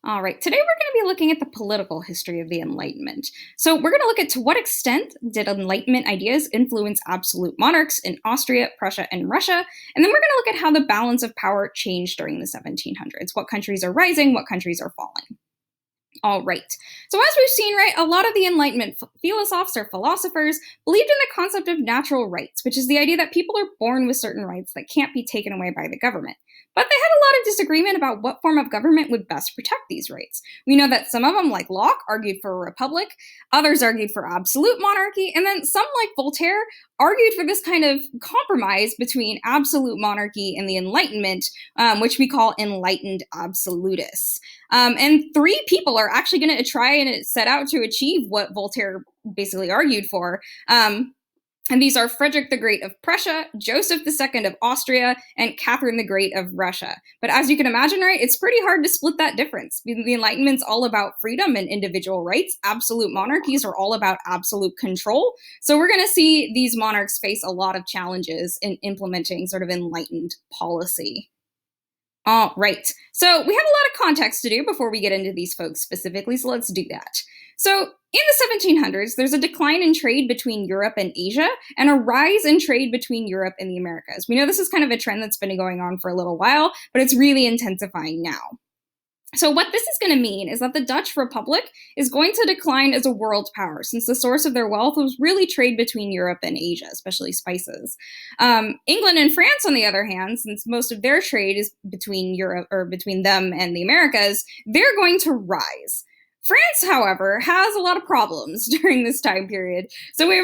All right, today we're going to be looking at the political history of the Enlightenment. So we're going to look at to what extent did Enlightenment ideas influence absolute monarchs in Austria, Prussia, and Russia, and then we're going to look at how the balance of power changed during the 1700s. What countries are rising, what countries are falling. All right. So as we've seen, right, a lot of the Enlightenment philosophers or philosophers believed in the concept of natural rights, which is the idea that people are born with certain rights that can't be taken away by the government. But they had a lot of disagreement about what form of government would best protect these rights. We know that some of them, like Locke, argued for a republic, others argued for absolute monarchy, and then some, like Voltaire, argued for this kind of compromise between absolute monarchy and the Enlightenment, which we call Enlightened Absolutists. And three people are actually going to try and set out to achieve what Voltaire basically argued for. And these are Frederick the Great of Prussia, Joseph II of Austria, and Catherine the Great of Russia. But as you can imagine, right, it's pretty hard to split that difference. The Enlightenment's all about freedom and individual rights. Absolute monarchies are all about absolute control. So we're going to see these monarchs face a lot of challenges in implementing sort of enlightened policy. All right. So we have a lot of context to do before we get into these folks specifically, so let's do that. So in the 1700s, there's a decline in trade between Europe and Asia and a rise in trade between Europe and the Americas. We know this is kind of a trend that's been going on for a little while, but it's really intensifying now. So what this is going to mean is that the Dutch Republic is going to decline as a world power, since the source of their wealth was really trade between Europe and Asia, especially spices. England and France, on the other hand, since most of their trade is between Europe or between them and the Americas, they're going to rise. France, however, has a lot of problems during this time period. So we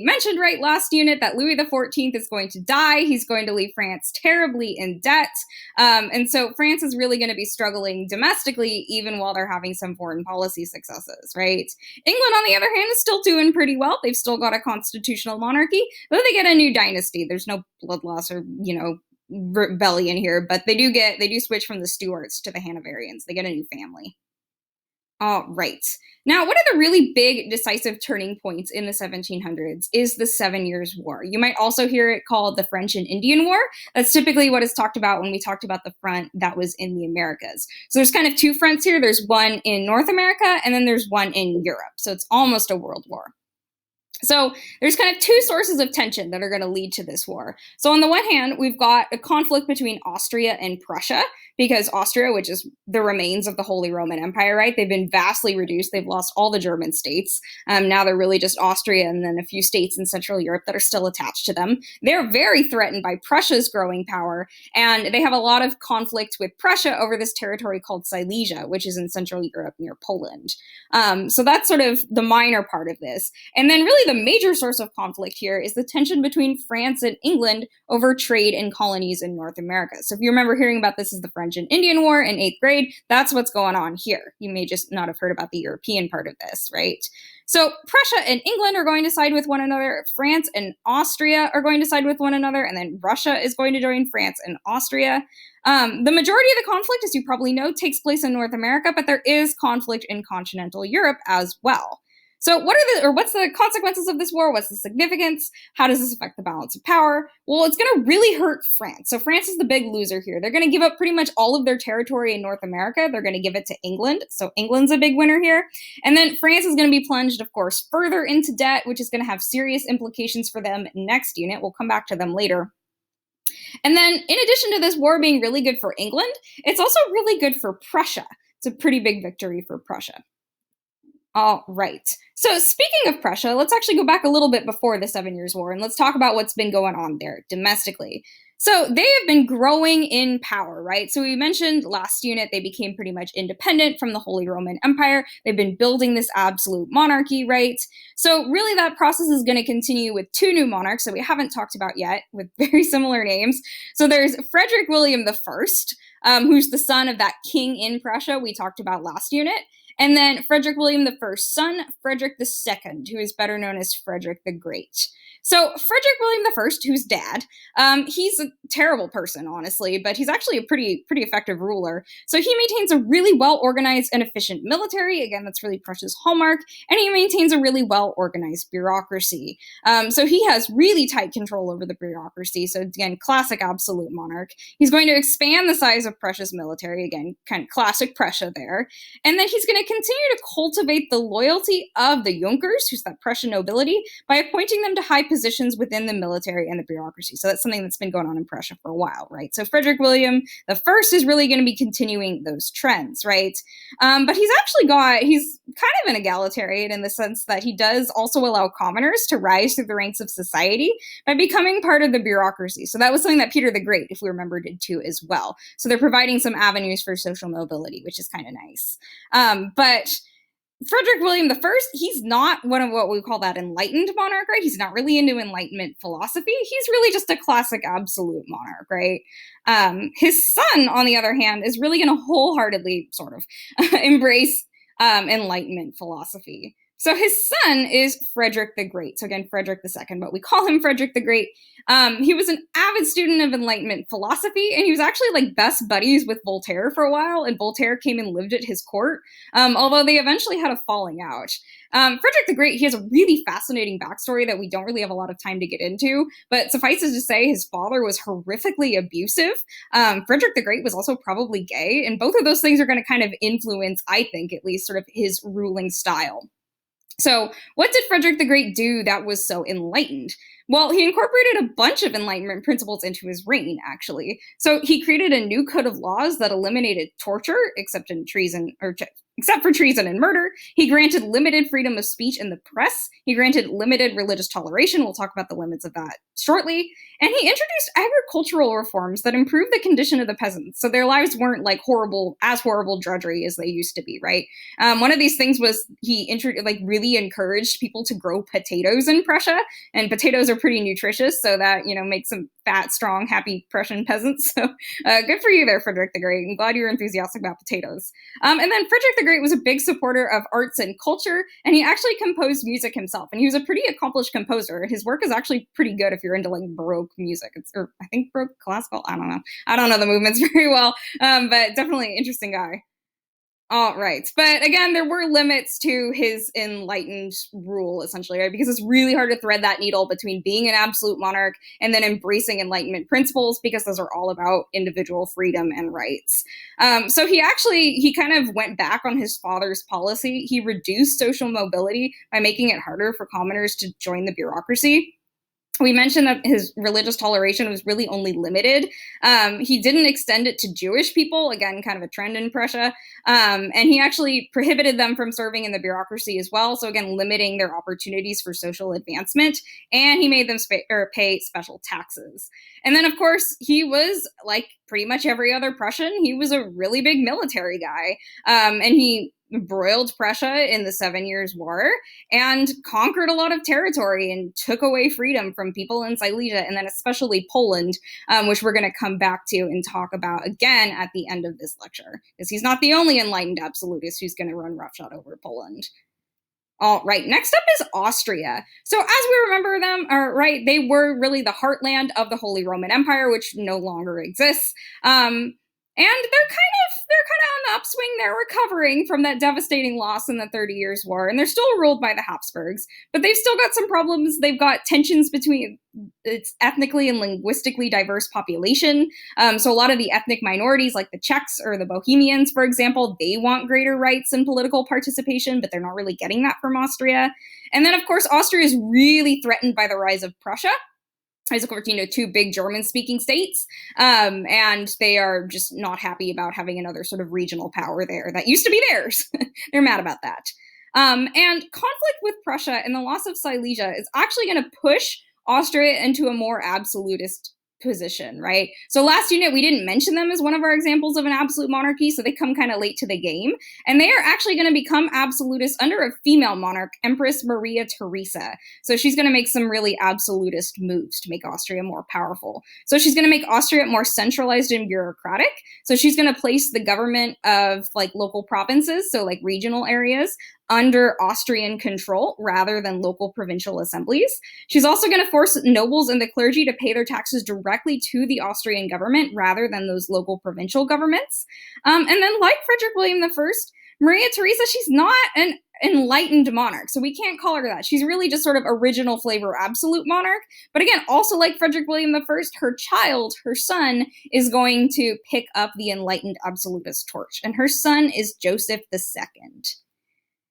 mentioned right last unit that Louis XIV is going to die. He's going to leave France terribly in debt. And so France is really going to be struggling domestically, even while they're having some foreign policy successes, right? England, on the other hand, is still doing pretty well. They've still got a constitutional monarchy, though they get a new dynasty. There's no blood loss or, rebellion here, but they do switch from the Stuarts to the Hanoverians. They get a new family. All right. Now, one of the really big decisive turning points in the 1700s is the 7 Years' War. You might also hear it called the French and Indian War. That's typically what is talked about when we talked about the front that was in the Americas. So there's kind of two fronts here. There's one in North America, and then there's one in Europe. So it's almost a world war. So there's kind of two sources of tension that are going to lead to this war. So on the one hand, we've got a conflict between Austria and Prussia, because Austria, which is the remains of the Holy Roman Empire, right? They've been vastly reduced. They've lost all the German states. Now they're really just Austria and then a few states in Central Europe that are still attached to them. They're very threatened by Prussia's growing power, and they have a lot of conflict with Prussia over this territory called Silesia, which is in Central Europe near Poland. So that's sort of the minor part of this. And then really the major source of conflict here is the tension between France and England over trade and colonies in North America. So if you remember hearing about this as the French and Indian War in 8th grade, that's what's going on here. You may just not have heard about the European part of this, right? So Prussia and England are going to side with one another, France and Austria are going to side with one another, and then Russia is going to join France and Austria. The majority of the conflict, as you probably know, takes place in North America, but there is conflict in continental Europe as well. So what's the consequences of this war? What's the significance? How does this affect the balance of power? Well, it's going to really hurt France. So France is the big loser here. They're going to give up pretty much all of their territory in North America. They're going to give it to England. So England's a big winner here. And then France is going to be plunged, of course, further into debt, which is going to have serious implications for them next unit. We'll come back to them later. And then in addition to this war being really good for England, it's also really good for Prussia. It's a pretty big victory for Prussia. All right. So speaking of Prussia, let's actually go back a little bit before the 7 Years' War, and let's talk about what's been going on there domestically. So they have been growing in power, right? So we mentioned last unit, they became pretty much independent from the Holy Roman Empire. They've been building this absolute monarchy, right? So really that process is going to continue with two new monarchs that we haven't talked about yet with very similar names. So there's Frederick William I, who's the son of that king in Prussia we talked about last unit. And then Frederick William I's son, Frederick II, who is better known as Frederick the Great. So Frederick William I, who's dad, he's a terrible person, honestly, but he's actually a pretty effective ruler. So he maintains a really well-organized and efficient military. Again, that's really Prussia's hallmark. And he maintains a really well-organized bureaucracy. So he has really tight control over the bureaucracy. So again, classic absolute monarch. He's going to expand the size of Prussia's military. Again, kind of classic Prussia there. And then he's going to continue to cultivate the loyalty of the Junkers, who's that Prussian nobility, by appointing them to high positions within the military and the bureaucracy. So that's something that's been going on in Prussia for a while, right? So Frederick William I is really going to be continuing those trends, right? But he's kind of an egalitarian in the sense that he does also allow commoners to rise through the ranks of society by becoming part of the bureaucracy. So that was something that Peter the Great, if we remember, did too as well. So they're providing some avenues for social mobility, which is kind of nice. But Frederick William I, he's not one of what we call that enlightened monarch, right? He's not really into Enlightenment philosophy. He's really just a classic absolute monarch, right? His son, on the other hand, is really going to wholeheartedly sort of embrace Enlightenment philosophy. So his son is Frederick the Great. So again, Frederick II, but we call him Frederick the Great. He was an avid student of Enlightenment philosophy, and he was actually like best buddies with Voltaire for a while, and Voltaire came and lived at his court, although they eventually had a falling out. Frederick the Great, he has a really fascinating backstory that we don't really have a lot of time to get into, but suffices to say his father was horrifically abusive. Frederick the Great was also probably gay, and both of those things are going to kind of influence, I think at least, sort of his ruling style. So what did Frederick the Great do that was so enlightened? Well, he incorporated a bunch of Enlightenment principles into his reign, actually. So he created a new code of laws that eliminated torture, except for treason and murder. He granted limited freedom of speech in the press. He granted limited religious toleration. We'll talk about the limits of that shortly. And he introduced agricultural reforms that improved the condition of the peasants. So their lives weren't like horrible drudgery as they used to be, right? One of these things was he really encouraged people to grow potatoes in Prussia, and potatoes are pretty nutritious, so that, makes some fat, strong, happy Prussian peasants. So good for you there, Frederick the Great. I'm glad you're enthusiastic about potatoes. And then Frederick the Great was a big supporter of arts and culture, and he actually composed music himself. And he was a pretty accomplished composer. His work is actually pretty good if you're into like Baroque music. Or I think Baroque classical. I don't know. I don't know the movements very well, but definitely an interesting guy. All right. But again, there were limits to his enlightened rule, essentially, right? Because it's really hard to thread that needle between being an absolute monarch and then embracing Enlightenment principles, because those are all about individual freedom and rights. So he kind of went back on his father's policy. He reduced social mobility by making it harder for commoners to join the bureaucracy. We mentioned that his religious toleration was really only limited. He didn't extend it to Jewish people, again, kind of a trend in Prussia. And he actually prohibited them from serving in the bureaucracy as well. So again, limiting their opportunities for social advancement. And he made them pay special taxes. And then, of course, he was like pretty much every other Prussian. He was a really big military guy. And he embroiled Prussia in the 7 Years' War and conquered a lot of territory and took away freedom from people in Silesia, and then especially Poland, which we're going to come back to and talk about again at the end of this lecture, because he's not the only enlightened absolutist who's going to run roughshod over Poland. All right, next up is Austria. So as we remember them, they were really the heartland of the Holy Roman Empire, which no longer exists. And they're kind of on the upswing. They're recovering from that devastating loss in the 30 Years' War, and they're still ruled by the Habsburgs, but they've still got some problems. They've got tensions between its ethnically and linguistically diverse population. So a lot of the ethnic minorities, like the Czechs or the Bohemians, for example, they want greater rights and political participation, but they're not really getting that from Austria. And then, of course, Austria is really threatened by the rise of Prussia. As of course, two big German-speaking states, and they are just not happy about having another sort of regional power there that used to be theirs. They're mad about that. And conflict with Prussia and the loss of Silesia is actually going to push Austria into a more absolutist position, right? So last unit, we didn't mention them as one of our examples of an absolute monarchy, so they come kind of late to the game. And they are actually going to become absolutists under a female monarch, Empress Maria Theresa. So she's going to make some really absolutist moves to make Austria more powerful. So she's going to make Austria more centralized and bureaucratic. So she's going to place the government of like local provinces, so like regional areas, under Austrian control rather than local provincial assemblies. She's also going to force nobles and the clergy to pay their taxes directly to the Austrian government rather than those local provincial governments. And then, like Frederick William I, Maria Theresa, she's not an enlightened monarch, so we can't call her that. She's really just sort of original flavor absolute monarch. But again, also like Frederick William I, her child, her son, is going to pick up the enlightened absolutist torch, and her son is Joseph II.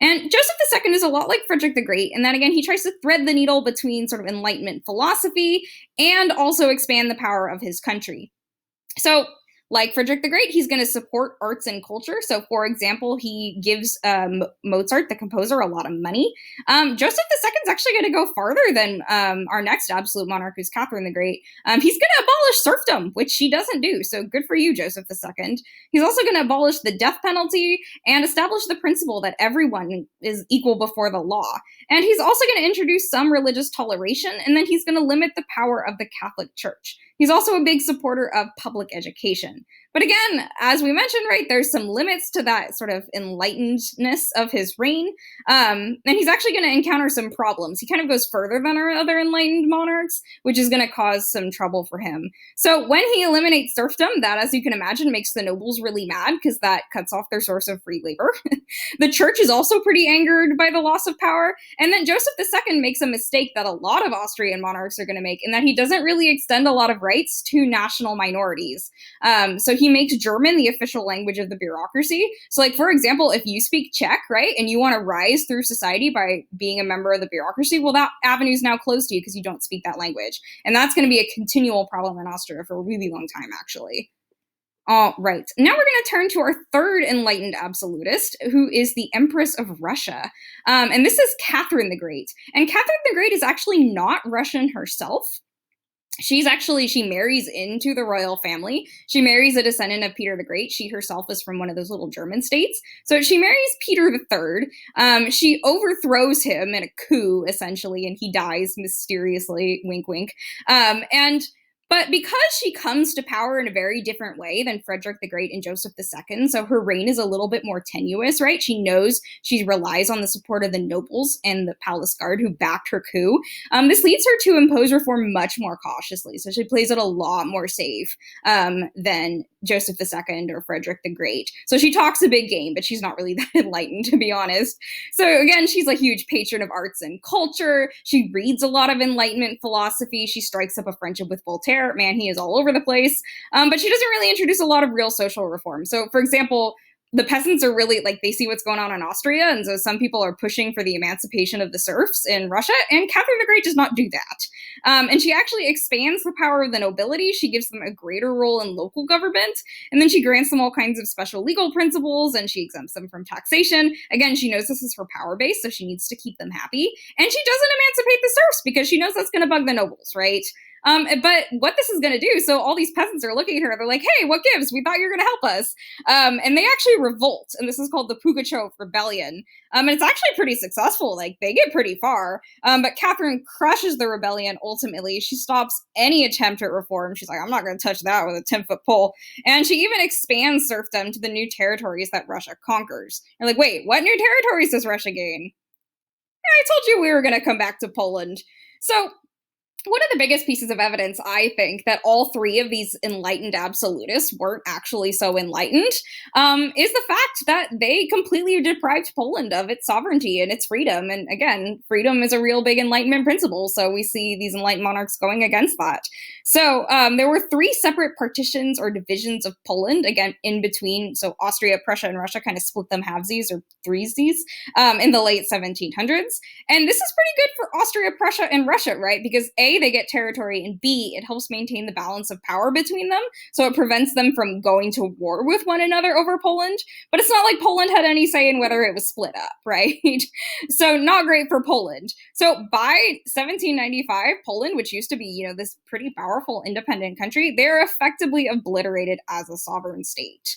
And Joseph II is a lot like Frederick the Great, and then again, he tries to thread the needle between sort of Enlightenment philosophy and also expand the power of his country. So, like Frederick the Great, he's going to support arts and culture. So, for example, he gives Mozart, the composer, a lot of money. Joseph II is actually going to go farther than our next absolute monarch, who's Catherine the Great. He's going to abolish serfdom, which she doesn't do. So, good for you, Joseph II. He's also going to abolish the death penalty and establish the principle that everyone is equal before the law. And he's also going to introduce some religious toleration, and then he's going to limit the power of the Catholic Church. He's also a big supporter of public education. But again, as we mentioned, right, there's some limits to that sort of enlightenedness of his reign. And he's actually going to encounter some problems. He kind of goes further than our other enlightened monarchs, which is going to cause some trouble for him. So when he eliminates serfdom, that, as you can imagine, makes the nobles really mad because that cuts off their source of free labor. The church is also pretty angered by the loss of power. And then Joseph II makes a mistake that a lot of Austrian monarchs are going to make, in that he doesn't really extend a lot of rights to national minorities. So he makes German the official language of the bureaucracy. So, like, for example, if you speak Czech, right, and you want to rise through society by being a member of the bureaucracy, well, that avenue is now closed to you because you don't speak that language. And that's going to be a continual problem in Austria for a really long time, actually. All right. Now we're going to turn to our third enlightened absolutist, who is the Empress of Russia. And this is Catherine the Great. And Catherine the Great is actually not Russian herself. She marries into the royal family. She marries a descendant of Peter the Great. She herself is from one of those little German states. So she marries Peter III. She overthrows him in a coup, essentially, and he dies mysteriously, wink, wink. But because she comes to power in a very different way than Frederick the Great and Joseph II, so her reign is a little bit more tenuous, right? She knows she relies on the support of the nobles and the palace guard who backed her coup. This leads her to impose reform much more cautiously. So she plays it a lot more safe than Joseph II or Frederick the Great. So she talks a big game, but she's not really that enlightened, to be honest. So again, she's a huge patron of arts and culture. She reads a lot of Enlightenment philosophy. She strikes up a friendship with Voltaire. Man, he is all over the place. But she doesn't really introduce a lot of real social reform. So, for example, the peasants are really, like, they see what's going on in Austria, and so some people are pushing for the emancipation of the serfs in Russia, and Catherine the Great does not do that. And she actually expands the power of the nobility. She gives them a greater role in local government, and then she grants them all kinds of special legal principles, and she exempts them from taxation. Again, she knows this is her power base, so she needs to keep them happy. And she doesn't emancipate the serfs because she knows that's going to bug the nobles, right? But what this is going to do, so all these peasants are looking at her, they're like, hey, what gives? We thought you were going to help us. And they actually revolt, and this is called the Pugachev Rebellion. And it's actually pretty successful. Like, they get pretty far. But Catherine crushes the rebellion ultimately. She stops any attempt at reform. She's like, I'm not going to touch that with a 10-foot pole. And she even expands serfdom to the new territories that Russia conquers. You're like, wait, what new territories does Russia gain? I told you we were going to come back to Poland. So one of the biggest pieces of evidence, I think, that all three of these enlightened absolutists weren't actually so enlightened is the fact that they completely deprived Poland of its sovereignty and its freedom. And again, freedom is a real big Enlightenment principle, so we see these enlightened monarchs going against that. So there were three separate partitions or divisions of Poland, again, in between. So Austria, Prussia, and Russia kind of split them halvesies or threesies in the late 1700s. And this is pretty good for Austria, Prussia, and Russia, right? Because A, they get territory, and B, it helps maintain the balance of power between them, so it prevents them from going to war with one another over Poland. But it's not like Poland had any say in whether it was split up, right? So not great for Poland. So by 1795, Poland, which used to be, this pretty powerful independent country, they're effectively obliterated as a sovereign state.